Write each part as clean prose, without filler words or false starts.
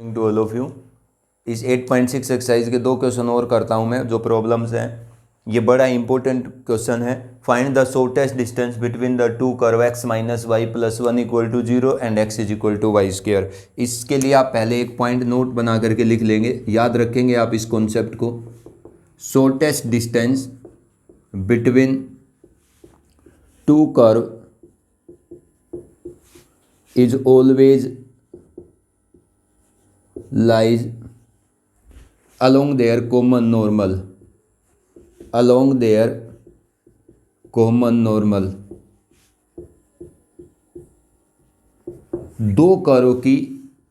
To all of you. इस 8.6 exercise के दो क्वेश्चन और करता हूं मैं जो प्रॉब्लम्स हैं। ये बड़ा इंपॉर्टेंट क्वेश्चन है। Find the shortest distance between the two curve x minus Y plus one equal to zero and x is equal to y square. इसके लिए आप पहले एक पॉइंट नोट बना करके लिख लेंगे, याद रखेंगे आप इस कॉन्सेप्ट को। Shortest distance between two curve is always lies along their common normal, along their common normal। दो कर्व की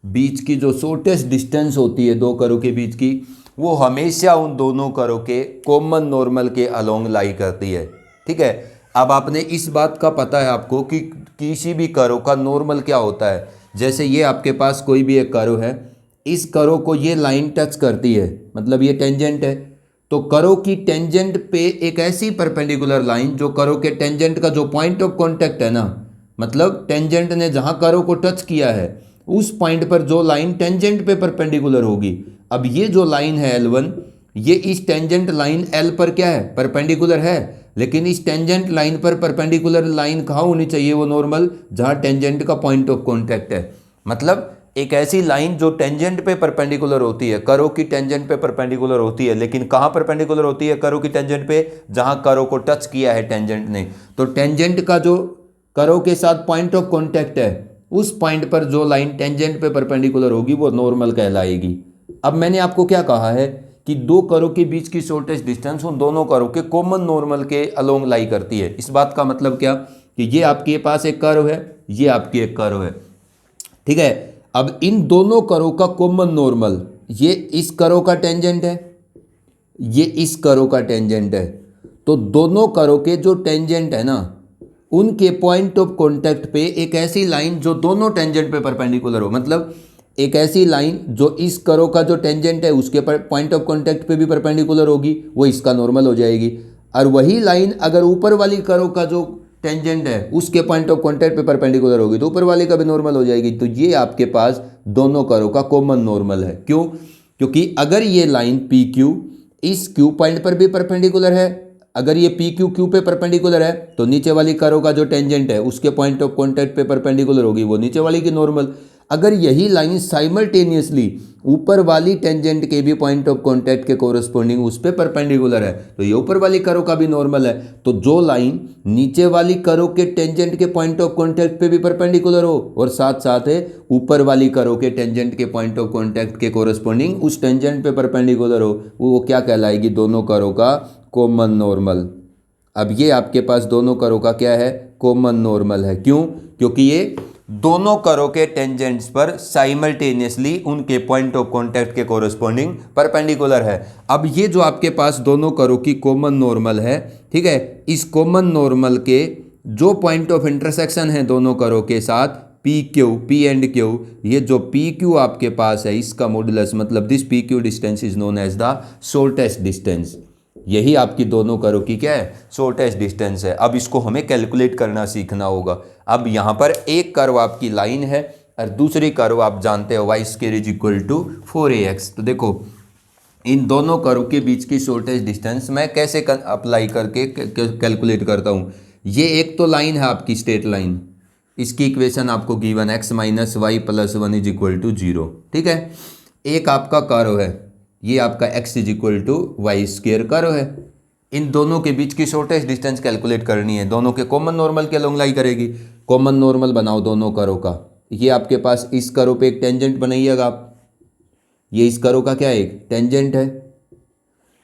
बीच की जो शॉर्टेस्ट डिस्टेंस होती है दो कर्व के बीच की, वो हमेशा उन दोनों कर्व के कॉमन नॉर्मल के अलोंग लाई करती है। ठीक है, अब आपने इस बात का पता है आपको कि किसी भी कर्व का नॉर्मल क्या होता है। जैसे ये आपके पास कोई भी एक कर्व है, इस कर्व को ये लाइन टच करती है, मतलब ये टेंजेंट है, तो कर्व की टेंजेंट पे एक ऐसी परपेंडिकुलर लाइन जो कर्व के टेंजेंट का जो पॉइंट ऑफ कांटेक्ट है ना, मतलब टेंजेंट ने जहां कर्व को टच किया है उस पॉइंट पर जो लाइन टेंजेंट पे परपेंडिकुलर होगी। अब ये जो लाइन है L1, ये इस टेंजेंट लाइन L पर क्या है, परपेंडिकुलर है, लेकिन इस टेंजेंट लाइन पर परपेंडिकुलर लाइन कहाँ होनी चाहिए, वो नॉर्मल जहां टेंजेंट का पॉइंट ऑफ कांटेक्ट है। मतलब एक ऐसी लाइन जो टेंजेंट पे परपेंडिकुलर होती है, कर्व की टेंजेंट पे परपेंडिकुलर होती है, लेकिन कहाँ परपेंडिकुलर होती है, कर्व की टेंजेंट पे जहां कर्व को टच किया है टेंजेंट ने। तो टेंजेंट का जो कर्व के साथ पॉइंट ऑफ कांटेक्ट है उस पॉइंट पर जो लाइन टेंजेंट पे परपेंडिकुलर होगी वो नॉर्मल कहलाएगी। अब मैंने आपको क्या कहा है कि दो कर्व के बीच की शॉर्टेस्ट डिस्टेंस उन दोनों कर्व के कॉमन नॉर्मल के अलोंग लाई करती है। इस बात का मतलब क्या कि ये आपके पास एक कर्व है, ये आपकी एक कर्व है। ठीक है, अब इन दोनों कर्व का कॉमन नॉर्मल, ये इस कर्व का टेंजेंट है, ये इस कर्व का टेंजेंट है, तो दोनों कर्व के जो टेंजेंट है ना उनके पॉइंट ऑफ कांटेक्ट पे एक ऐसी लाइन जो दोनों टेंजेंट पे परपेंडिकुलर हो, मतलब एक ऐसी लाइन जो इस कर्व का जो टेंजेंट है उसके पॉइंट ऑफ कांटेक्ट पे भी परपेंडिकुलर होगी, वो इसका नॉर्मल हो जाएगी। और वही लाइन अगर ऊपर वाली कर्व का जो टेंजेंट है उसके पॉइंट ऑफ कांटेक्ट पे परपेंडिकुलर होगी तो ऊपर वाले का भी नॉर्मल हो जाएगी। तो ये आपके पास दोनों कर्व का कॉमन नॉर्मल है। क्यों? क्योंकि अगर ये लाइन पी क्यू इस क्यू पॉइंट पर भी परपेंडिकुलर है, अगर ये पी क्यू क्यू पे परपेंडिकुलर है तो नीचे वाली कर्व का जो टेंजेंट है उसके पॉइंट ऑफ कांटेक्ट पे परपेंडिकुलर होगी, वो नीचे वाली की नॉर्मल। अगर यही लाइन साइमल्टेनियसली ऊपर वाली टेंजेंट के भी पॉइंट ऑफ कांटेक्ट के कोरस्पोंडिंग उस पे परपेंडिकुलर है तो ये ऊपर वाली कर्व का भी नॉर्मल है। तो जो लाइन नीचे वाली कर्व के टेंजेंट के पॉइंट ऑफ कांटेक्ट पे भी परपेंडिकुलर हो और साथ साथ है ऊपर वाली कर्व के टेंजेंट के पॉइंट ऑफ कांटेक्ट के कोरस्पोंडिंग उस टेंजेंट पे परपेंडिकुलर हो, वो क्या कहलाएगी, दोनों कर्व का कॉमन नॉर्मल। अब ये आपके पास दोनों कर्व का क्या है, कॉमन नॉर्मल है। क्यों? क्योंकि ये दोनों कर्व के टेंजेंट्स पर साइमल्टेनियसली उनके पॉइंट ऑफ कांटेक्ट के कोरस्पोंडिंग परपेंडिकुलर है। अब ये जो आपके पास दोनों कर्व की कॉमन नॉर्मल है, ठीक है, इस कॉमन नॉर्मल के जो पॉइंट ऑफ इंटरसेक्शन है दोनों कर्व के साथ P Q, P and Q, ये जो पी क्यू आपके पास है इसका मॉडुलस, मतलब this P Q distance is known as the shortest distance. यही आपकी दोनों कर्व की क्या है, शॉर्टेस्ट डिस्टेंस है। अब इसको हमें कैलकुलेट करना सीखना होगा। अब यहाँ पर एक कर्व आपकी लाइन है और दूसरी कर्व आप जानते हो Y square is equal to 4ax। तो देखो इन दोनों कर्व के बीच की शॉर्टेस्ट डिस्टेंस मैं कैसे अप्लाई करके कैलकुलेट करता हूँ। ये एक तो लाइन है आपकी स्ट्रेट लाइन, इसकी इक्वेशन आपको given x minus Y plus one is equal to zero. ठीक है, एक आपका कर्व है, ये आपका x is equal to Y square curve है। इन दोनों के बीच की शॉर्टेस्ट डिस्टेंस कैलकुलेट करनी है, दोनों के कॉमन नॉर्मल के अलोंग लाई करेगी। कॉमन नॉर्मल बनाओ दोनों कर्व का। ये आपके पास इस कर्व पे एक टेंजेंट बनाइएगा आप, ये इस कर्व का क्या है, एक टेंजेंट है।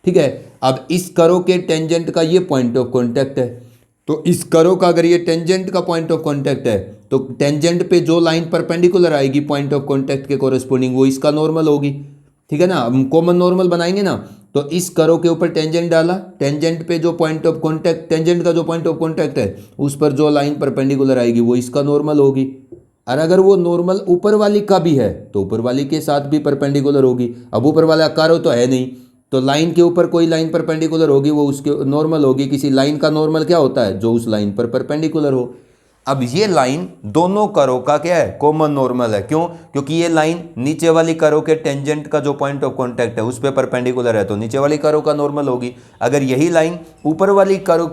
ठीक है, अब इस कर्व के टेंजेंट का ये पॉइंट ऑफ कांटेक्ट है, तो इस कर्व का अगर ये टेंजेंट का पॉइंट ऑफ कांटेक्ट है तो टेंजेंट पे जो लाइन परपेंडिकुलर आएगी पॉइंट ऑफ कांटेक्ट के कोरस्पोंडिंग वो इसका नॉर्मल होगी। ठीक है ना, हम कॉमन नॉर्मल बनाएंगे ना, तो इस कर्व के ऊपर टेंजेंट डाला, टेंजेंट पे जो पॉइंट ऑफ कांटेक्ट, टेंजेंट का जो पॉइंट ऑफ कांटेक्ट है उस पर जो लाइन परपेंडिकुलर आएगी वो इसका नॉर्मल होगी। और अगर वो नॉर्मल ऊपर वाली का भी है तो ऊपर वाली के साथ भी परपेंडिकुलर होगी। अब ऊपर वाला कर्व तो है नहीं, तो लाइन के ऊपर कोई लाइन परपेंडिकुलर होगी वो उसके नॉर्मल होगी। किसी लाइन का नॉर्मल क्या होता है, जो उस लाइन पर परपेंडिकुलर हो। अब ये लाइन दोनों करो का क्या है, कॉमन नॉर्मल है। क्यों? क्योंकि ये लाइन नीचे वाली करो के टेंजेंट का जो पॉइंट ऑफ कांटेक्ट है उस पे परपेंडिकुलर है, तो नीचे वाली करो का नॉर्मल होगी। अगर यही लाइन ऊपर वाली करो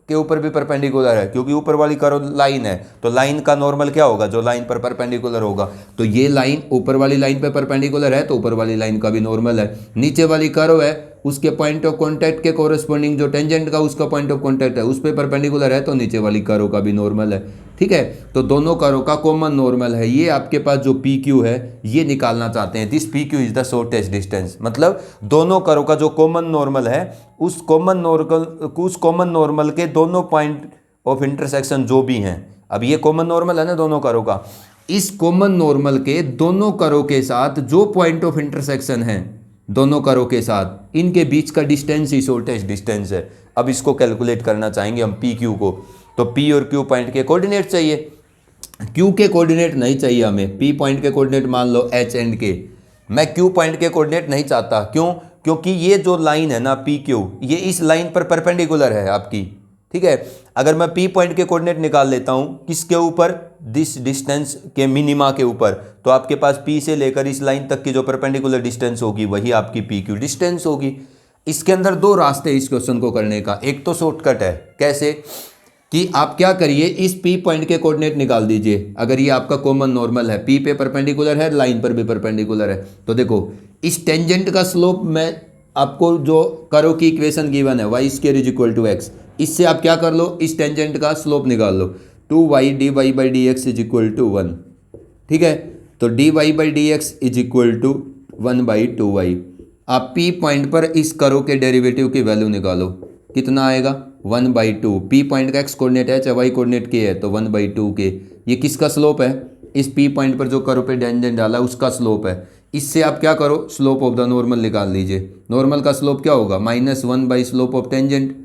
के ऊपर भी परपेंडिकुलर है, क्योंकि ऊपर वाली करो लाइन है, तो लाइन का नॉर्मल क्या होगा, जो लाइन पर परपेंडिकुलर होगा। तो ये लाइन ऊपर वाली लाइन पे परपेंडिकुलर है, तो ऊपर वाली लाइन का भी नॉर्मल है। नीचे वाली करो है, उसके पॉइंट ऑफ कांटेक्ट के कोरस्पॉन्डिंग जो टेंजेंट का उसका पॉइंट ऑफ कांटेक्ट है उस पे परपेंडिकुलर है, तो नीचे वाली करो का भी नॉर्मल है। ठीक है, तो दोनों करो का कॉमन नॉर्मल है। ये आपके पास जो पी क्यू है ये निकालना चाहते हैं। This P Q is the shortest distance, मतलब दोनों करो का जो कॉमन नॉर्मल है उस कॉमन नॉर्मल के दोनों पॉइंट ऑफ इंटरसेक्शन जो भी हैं, अब ये कॉमन नॉर्मल है ना दोनों करो का, इस कॉमन नॉर्मल के दोनों करो के साथ जो पॉइंट ऑफ इंटरसेक्शन है दोनों करो के साथ, इनके बीच का डिस्टेंस ही शॉर्टेस्ट डिस्टेंस है। अब इसको कैलकुलेट करना चाहेंगे हम पी क्यू को, तो पी और क्यू पॉइंट के कोऑर्डिनेट चाहिए, क्यू के कोऑर्डिनेट नहीं चाहिए हमें। पी पॉइंट के कोऑर्डिनेट मान लो एच एंड के, मैं क्यू पॉइंट के कोऑर्डिनेट नहीं चाहता। क्यों? क्योंकि ये जो लाइन है ना पी क्यू, ये इस लाइन पर परपेंडिकुलर है आपकी। ठीक है, अगर मैं पी पॉइंट के कोऑर्डिनेट निकाल लेता हूं किसके ऊपर, दिस डिस्टेंस के मिनिमा के ऊपर, तो आपके पास पी से लेकर इस लाइन तक की जो परपेंडिकुलर डिस्टेंस होगी वही आपकी पी क्यू डिस्टेंस होगी। इसके अंदर दो रास्ते इस क्वेश्चन को करने का। एक तो शॉर्टकट है, कैसे कि आप क्या करिए, इस पी पॉइंट के कोऑर्डिनेट निकाल दीजिए। अगर ये आपका कॉमन नॉर्मल है, पी पे परपेंडिकुलर है, लाइन पर भी परपेंडिकुलर है, तो देखो इस टेंजेंट का स्लोप मैं आपको जो करो की इक्वेशन गिवन है Y square is equal to X, इससे आप क्या कर लो, इस टेंजेंट का स्लोप निकाल लो, 2y dy by D X is equal to 1। ठीक है, तो dy by D X is equal to 1/2y। आप p पॉइंट पर इस करो के डेरिवेटिव की वैल्यू निकालो, कितना आएगा 1/2। p पॉइंट का x कोऑर्डिनेट है चाहे y कोऑर्डिनेट के है, तो 1/2 के। ये किसका स्लोप है, इस p पॉइंट पर जो करो पे टेंजेंट डाला उसका स्लोप है। इससे आप क्या करो, स्लोप ऑफ द नॉर्मल निकाल लीजिए। नॉर्मल का स्लोप क्या होगा, -1 by slope of tangent.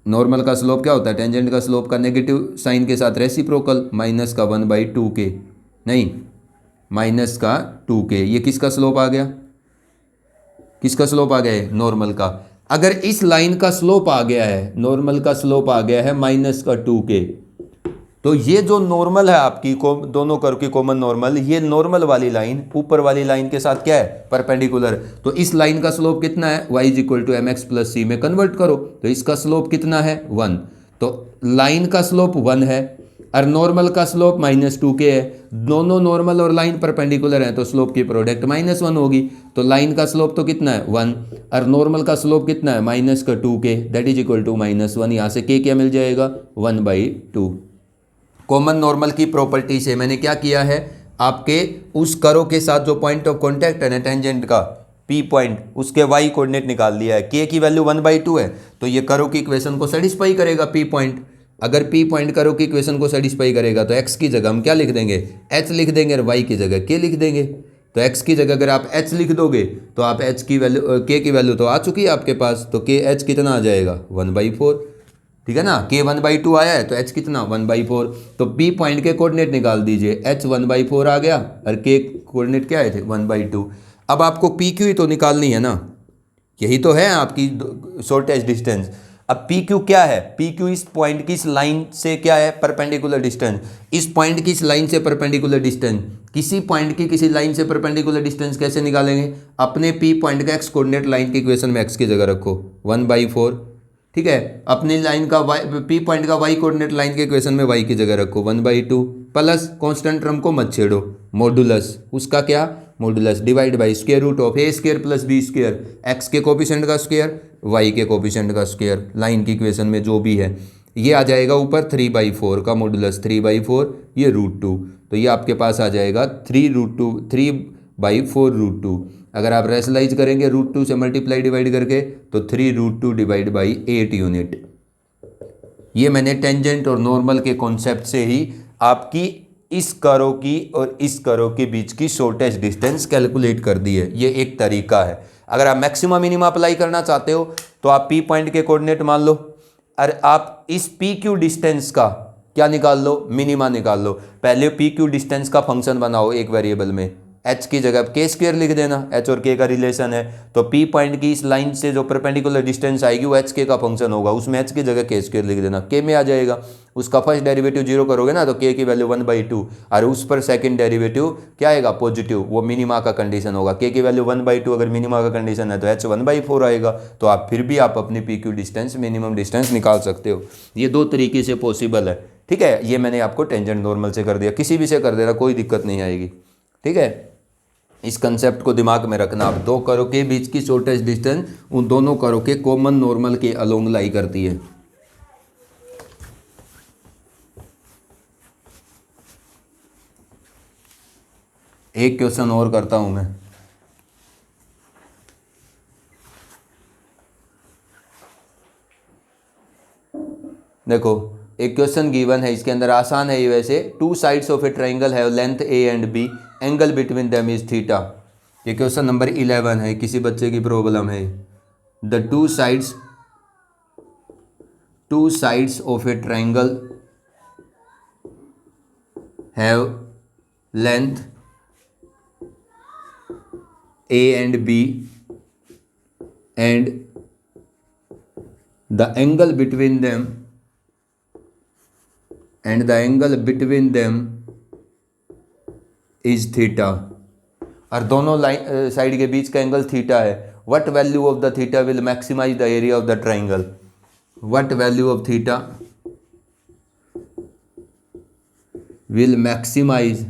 Normal का स्लोप क्या होता है, टेंजेंट का स्लोप का नेगेटिव साइन के साथ रेसिप्रोकल, माइनस का 1/2 के, नहीं माइनस का 2 के। ये किसका स्लोप आ गया, किसका स्लोप आ गया है, नॉर्मल का। अगर इस लाइन का स्लोप आ गया है, नॉर्मल का स्लोप आ गया है माइनस का 2 के, तो ये जो नॉर्मल है आपकी दोनों कर्व की कॉमन नॉर्मल, ये नॉर्मल वाली लाइन ऊपर वाली लाइन के साथ क्या है, परपेंडिकुलर। तो इस लाइन का स्लोप कितना है, y is equal to m x plus c में कन्वर्ट करो, तो इसका स्लोप कितना है 1। तो लाइन का स्लोप 1 है और नॉर्मल का स्लोप -2 के है। दोनों नॉर्मल और लाइन परपेंडिकुलर हैं, तो स्लोप की प्रोडक्ट -1 होगी। तो लाइन का स्लोप तो कितना है 1 और नॉर्मल का स्लोप कितना है -2 के, दैट इज इक्वल टू -1। यहाँ से k क्या मिल जाएगा 1/2। कॉमन नॉर्मल की प्रॉपर्टी से मैंने क्या किया है, आपके उस करो के साथ जो पॉइंट ऑफ कांटेक्ट है ना टेंजेंट का P पॉइंट, उसके y कोऑर्डिनेट निकाल लिया है। K की वैल्यू 1/2 है, तो ये करो की इक्वेशन को सेटिस्फाई करेगा P पॉइंट। अगर P पॉइंट करो की इक्वेशन को सेटिस्फाई करेगा तो x की जगह हम क्या लिख देंगे, h लिख देंगे और y की जगह k लिख देंगे। तो x की जगह अगर आप h लिख दोगे तो आप h की वैल्यू k की वैल्यू तो आ चुकी है आपके पास, तो k h कितना आ जाएगा 1/4। ठीक है ना, k 1/2 आया है तो h कितना 1/4। तो p पॉइंट के कोऑर्डिनेट निकाल दीजिए, h 1/4 आ गया और k कोऑर्डिनेट क्या आए थे 1/2। अब आपको पी क्यू ही तो निकालनी है ना, यही तो है आपकी शॉर्टेस्ट डिस्टेंस। अब पी क्यू क्या है, पी क्यू इस पॉइंट की इस लाइन से क्या है, परपेंडिकुलर डिस्टेंस। इस पॉइंट की इस लाइन से परपेंडिकुलर डिस्टेंस, किसी पॉइंट की किसी लाइन से परपेंडिकुलर डिस्टेंस कैसे निकालेंगे, अपने पी पॉइंट का एक्स कोऑर्डिनेट लाइन की इक्वेशन में एक्स की जगह रखो 1/4। ठीक है, अपनी लाइन का पी पॉइंट का वाई कोऑर्डिनेट लाइन के इक्वेशन में वाई की जगह रखो 1/2 प्लस कांस्टेंट टर्म को मत छेड़ो, मॉडुलस, उसका क्या modulus divide by square root of A square plus B square, X के कोफिशिएंट का स्क्वायर वाई के कोफिशिएंट का स्क्वायर, लाइन की इक्वेशन में जो भी है। ये आ जाएगा ऊपर 3/4 का मॉडुलस 3/4, ये √2, तो ये आपके पास आ जाएगा 3/4√2। अगर आप रेशनलाइज करेंगे √2 से मल्टीप्लाई डिवाइड करके तो 3√2 डिवाइड बाई 8 यूनिट। ये मैंने टेंजेंट और नॉर्मल के कॉन्सेप्ट से ही आपकी इस करो की और इस करो के बीच की शॉर्टेस्ट डिस्टेंस कैलकुलेट कर दी है। ये एक तरीका है। अगर आप मैक्सिमम मिनिमा अप्लाई करना चाहते हो तो आप पी पॉइंट के कोऑर्डिनेट मान लो और आप इस पी क्यू डिस्टेंस का क्या निकाल लो, मिनिमा निकाल लो। पहले पी क्यू डिस्टेंस का फंक्शन बनाओ एक वेरिएबल में एच की जगह के स्क्वायर लिख देना, एच और के का रिलेशन है। तो पी पॉइंट की इस लाइन से जो परपेंडिकुलर डिस्टेंस आएगी वो एच के का फंक्शन होगा, उसमें एच की जगह के स्क्वायर लिख देना, के में आ जाएगा। उसका फर्स्ट डेरिवेटिव जीरो करोगे ना तो के की वैल्यू 1/2 और उस पर सेकंड डेरिवेटिव क्या आएगा पॉजिटिव, वो मिनिमा का कंडीशन होगा। के की वैल्यू 1/2 अगर मिनिमा का कंडीशन है तो एच 1/4 आएगा। तो आप फिर भी आप अपनी P Q distance minimum distance निकाल सकते हो। ये दो तरीके से पॉसिबल है, ठीक है। ये मैंने आपको टेंजेंट नॉर्मल से कर दिया, किसी भी से कर देना, कोई दिक्कत नहीं आएगी, ठीक है। इस कंसेप्ट को दिमाग में रखना। आप दो करो के बीच की शॉर्टेस्ट डिस्टेंस उन दोनों करो के कॉमन नॉर्मल के अलोंग लाई करती है। एक क्वेश्चन और करता हूं मैं। देखो एक क्वेश्चन गिवन है, इसके अंदर आसान है ये वैसे। Two sides of a triangle have length A and B, angle between them is theta. ये क्वेश्चन नंबर 11 है, किसी बच्चे की प्रॉब्लम है। The two sides of a triangle have length A and B and the angle between them is theta. और दोनों line side के बीच का एंगल थीटा है। What value of the theta will maximize the area of the triangle. What value of theta will maximize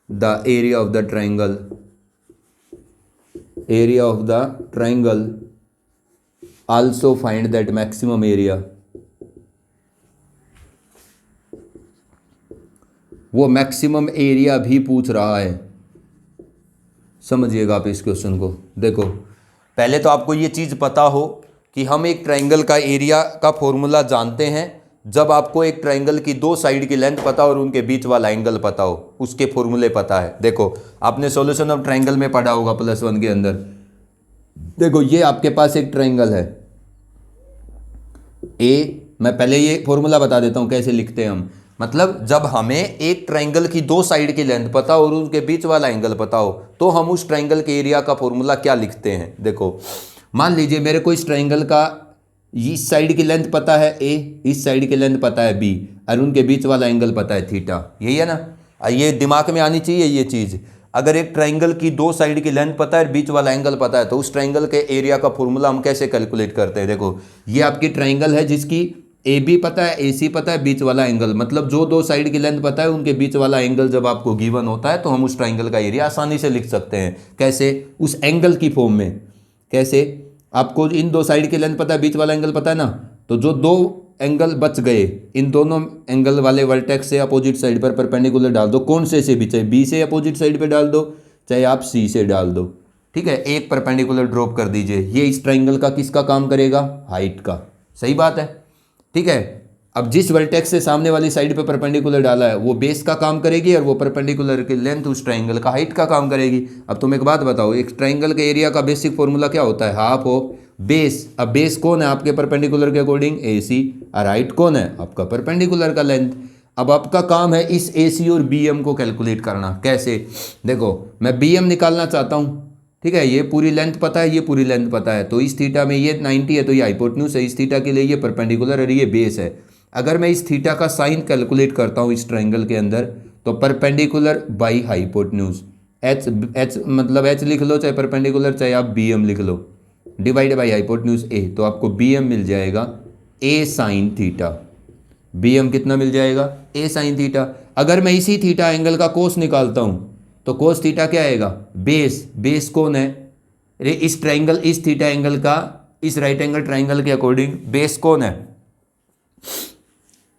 the area of the triangle also find that maximum area। वो maximum area भी पूछ रहा है, समझिएगा आप इस question को। देखो पहले तो आपको ये चीज़ पता हो कि हम एक ट्राइंगल का एरिया का फॉर्मूला जानते हैं जब आपको एक ट्राइंगल की दो साइड की लेंथ पता हो और उनके बीच वाला एंगल पता हो, उसके फॉर्मूले पता है। देखो आपने सॉल्यूशन ऑफ ट्राइंगल में पढ़ा होगा +1 के अंदर। देखो ये आपके पास एक ट्राइंगल है ए, मैं पहले ये फॉर्मूला बता देता हूं कैसे लिखते हैं हम। मतलब जब हमें एक ट्राइंगल की दो साइड की लेंथ पता हो और उनके बीच वाला एंगल पता हो तो हम उस ट्राइंगल के एरिया का फॉर्मूला क्या लिखते हैं। देखो मान लीजिए मेरे को इस ट्राइंगल का इस साइड की लेंथ पता है ए, इस साइड की लेंथ पता है बी और उनके बीच वाला एंगल पता है थीटा। यही है ना, ये दिमाग में आनी चाहिए ये चीज़। अगर एक ट्राइंगल की दो साइड की लेंथ पता है, बीच वाला एंगल पता है, तो उस ट्राइंगल के एरिया का फॉर्मूला हम कैसे कैलकुलेट करते हैं। देखो ये आपकी ट्राइंगल है जिसकी ए बी पता है, ए सी पता है, बीच वाला एंगल, मतलब जो दो साइड की लेंथ पता है उनके बीच वाला एंगल जब आपको गिवन होता है तो हम उस ट्राइंगल का एरिया आसानी से लिख सकते हैं। कैसे? उस एंगल की फॉर्म में। कैसे? आपको इन दो साइड की लेंथ पता है, बीच वाला एंगल पता है ना, तो जो दो एंगल बच गए इन दोनों एंगल वाले वर्टेक्स से अपोजिट साइड पर परपेंडिकुलर डाल दो। कौन से भी, चाहे बी से अपोजिट साइड पे डाल दो चाहे आप सी से डाल दो, ठीक है। एक परपेंडिकुलर ड्रॉप कर दीजिए, ये इस ट्राइंगल का किसका काम करेगा? हाइट का। सही बात है, ठीक है। अब जिस वर्टेक्स से सामने वाली साइड पे परपेंडिकुलर डाला है वो बेस का काम करेगी और वो परपेंडिकुलर की लेंथ उस ट्राइंगल का हाइट का काम करेगी। अब तुम एक बात बताओ, एक ट्राइंगल के एरिया का बेसिक फॉर्मूला क्या होता है? Half of base. अब बेस कौन है आपके परपेंडिकुलर के अकॉर्डिंग? ए सी। और हाइट कौन है? आपका परपेंडिकुलर का लेंथ। अब आपका काम है इस ए सी और बी एम को कैलकुलेट करना। कैसे? देखो मैं बी एम निकालना चाहता हूँ, ठीक है। ये पूरी लेंथ पता है, ये पूरी लेंथ पता है, तो इस थीटा में ये 90 है तो ये हाइपोटेन्यूज है, इस थीटा के लिए ये परपेंडिकुलर और ये बेस है। अगर मैं इस थीटा का साइन कैलकुलेट करता हूँ इस ट्राइंगल के अंदर तो परपेंडिकुलर बाई हाइपोटेन्यूज, एच मतलब एच लिख लो चाहे परपेंडिकुलर चाहे आप बी एम लिख लो, डिवाइड बाई हाइपोटेन्यूज ए, तो आपको बी एम मिल जाएगा ए साइन थीटा। बी एम कितना मिल जाएगा? ए साइन थीटा। अगर मैं इसी थीटा एंगल का कोस निकालता हूँ तो कोस थीटा क्या आएगा? बेस। बेस कौन है? अरे इस ट्राइंगल, इस थीटा एंगल का, इस राइट एंगल ट्राइंगल के अकॉर्डिंग बेस कौन है?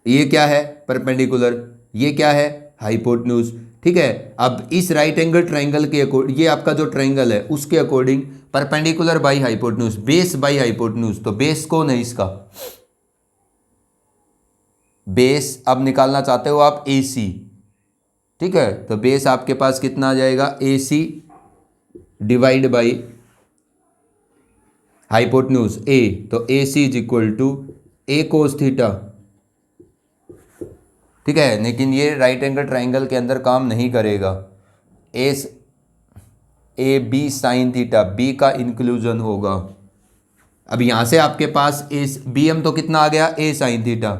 ये क्या है? परपेंडिकुलर। ये क्या है? हाइपोटेन्यूज, ठीक है। अब इस राइट एंगल ट्राइंगल के अकॉर्डिंग, ये आपका जो ट्राइंगल है उसके according perpendicular by hypotenuse, base by hypotenuse, तो बेस कौन है इसका? बेस अब निकालना चाहते हो आप ए सी, ठीक है। तो बेस आपके पास कितना आ जाएगा? A C divide by hypotenuse A, तो A C is equal to A cos theta ठीक है, लेकिन ये राइट एंगल ट्राइंगल के अंदर काम नहीं करेगा। S A B sine theta, B का इंक्लूजन होगा। अब यहाँ से आपके पास एस बी एम तो कितना आ गया, ए साइन थीटा।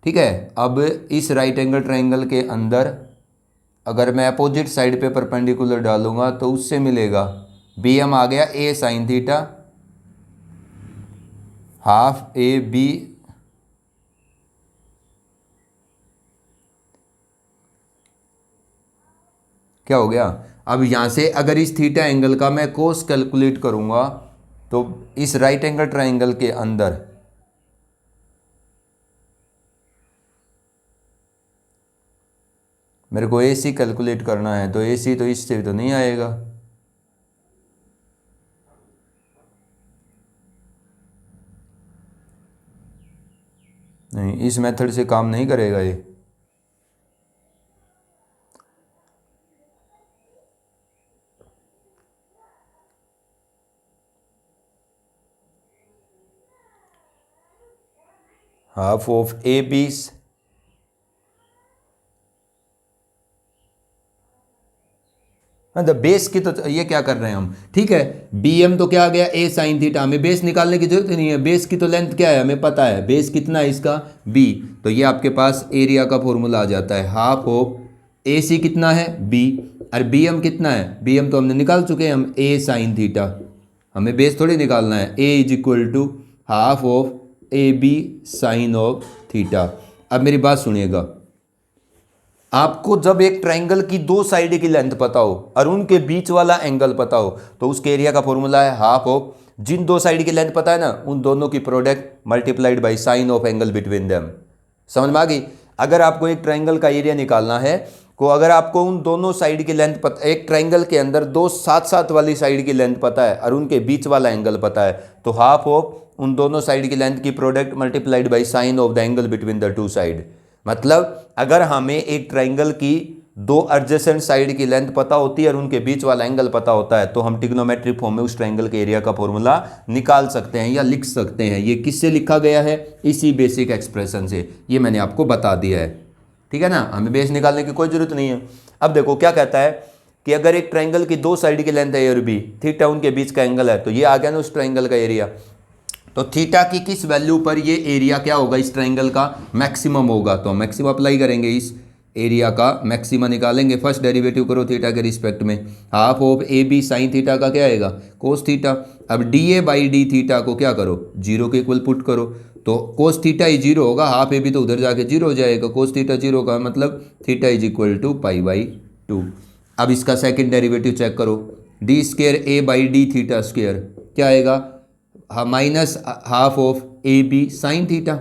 ठीक है, अब इस राइट एंगल ट्राइंगल के अंदर अगर मैं अपोजिट साइड पे परपेंडिकुलर डालूंगा तो उससे मिलेगा बी एम आ गया A sine theta half A B क्या हो गया। अब यहाँ से अगर इस थीटा एंगल का मैं कोस कैलकुलेट करूँगा तो इस राइट एंगल ट्राइंगल के अंदर मेरे को ए सी कैलकुलेट करना है, तो ए सी तो इससे तो नहीं आएगा। नहीं, इस मेथड से काम नहीं करेगा ये। हाफ ऑफ ए बी, मतलब बेस की तो ये क्या कर रहे हैं हम, ठीक है। बी एम तो क्या आ गया, ए साइन थीटा, हमें बेस निकालने की जरूरत नहीं है, बेस की तो लेंथ क्या है हमें पता है, बेस कितना है इसका बी, तो ये आपके पास एरिया का फॉर्मूला आ जाता है हाफ ऑफ ए सी कितना है बी, और बी एम कितना है, बी एम तो हमने निकाल चुके हैं हम ए साइन थीटा, हमें बेस थोड़ी निकालना है। A is equal to half of A B sine of theta. अब मेरी बात सुनिएगा, आपको जब एक ट्रायंगल की दो साइड की लेंथ पता हो और उनके बीच वाला एंगल पता हो तो उसके एरिया का फॉर्मूला है हाफ ऑफ, जिन दो साइड की लेंथ पता है ना उन दोनों की product multiplied by sine of angle between them. समझ में आ गई। अगर आपको एक ट्रायंगल का एरिया निकालना है तो अगर आपको उन दोनों साइड की लेंथ पता, एक ट्रायंगल के अंदर दो साथ साथ वाली साइड की लेंथ पता है और उनके बीच वाला एंगल पता है, तो हाफ ऑफ उन दोनों साइड की लेंथ की product multiplied by sine of the angle between the to side. मतलब अगर हमें एक ट्रायंगल की दो एडजेसेंट साइड की लेंथ पता होती है और उनके बीच वाला एंगल पता होता है तो हम ट्रिग्नोमेट्रिक फॉर्म में उस ट्रायंगल के एरिया का फॉर्मूला निकाल सकते हैं या लिख सकते हैं। ये किससे लिखा गया है, इसी बेसिक एक्सप्रेशन से, ये मैंने आपको बता दिया है। ठीक है ना, हमें बेस निकालने की कोई जरूरत नहीं है। अब देखो क्या कहता है कि अगर एक ट्रायंगल की दो साइड की लेंथ है ए और बी, थीटा उनके बीच का एंगल है, तो ये आ गया ना उस ट्रायंगल का एरिया। तो थीटा की किस वैल्यू पर ये एरिया क्या होगा, इस ट्रायंगल का मैक्सिमम होगा, तो मैक्सिमम अप्लाई करेंगे, इस एरिया का मैक्सिमम निकालेंगे। फर्स्ट डेरिवेटिव करो थीटा के रिस्पेक्ट में, half of A B sine theta का क्या आएगा कोस थीटा। अब d a by d theta को क्या करो, जीरो के इक्वल पुट करो, तो कोस थीटा ही जीरो होगा, हाफ ए बी तो उधर जाके जीरो हो जाएगा, कोस थीटा जीरो का मतलब theta is equal to pi by 2। अब इसका सेकेंड डेरिवेटिव चेक करो, d square a by d theta square क्या आएगा, minus half of A B sine theta,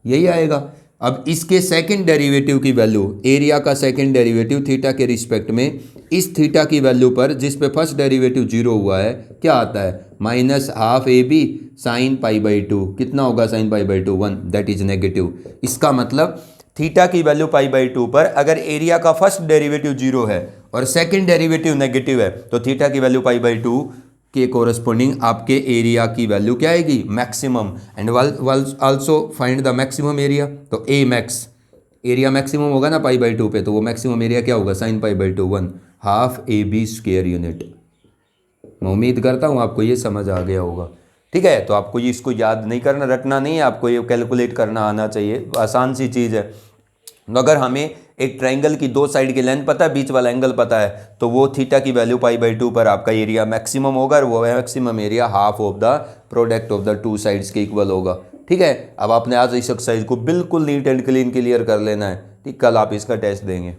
यही आएगा। अब इसके सेकंड डेरिवेटिव की वैल्यू, एरिया का सेकंड डेरिवेटिव थीटा के रिस्पेक्ट में, इस थीटा की वैल्यू पर जिस पे फर्स्ट डेरिवेटिव जीरो हुआ है क्या आता है, minus half A B sine pi by 2, कितना होगा sine pi by 2 1, that is negative. इसका मतलब थीटा की वैल्यू पाई बाई 2 पर अगर एरिया का फर्स्ट डेरिवेटिव जीरो है और सेकंड डेरिवेटिव नेगेटिव है तो थीटा की वैल्यू पाई बाई 2 के कोरस्पोंडिंग आपके एरिया की वैल्यू क्या आएगी, maximum. And also find the maximum area, तो ए मैक्स, एरिया मैक्सिमम होगा ना पाई बाई 2 पे, तो वो मैक्सिमम एरिया क्या होगा sine pi by 2 1 half A b square unit. मैं उम्मीद करता हूँ आपको ये समझ आ गया होगा। ठीक है, तो आपको ये इसको याद नहीं करना, रटना नहीं है, आपको ये कैलकुलेट करना आना चाहिए, आसान सी चीज़ है। तो अगर हमें एक ट्रायंगल की दो साइड की लेंथ पता है, बीच वाला एंगल पता है, तो वो थीटा की वैल्यू पाई बाई 2 पर आपका एरिया मैक्सिमम होगा और वो maximum area half of the product of the two sides के इक्वल होगा। ठीक है, अब आपने आज इस एक्सरसाइज को बिल्कुल नीट एंड क्लीन क्लियर कर लेना है। ठीक, कल आप इसका टेस्ट देंगे।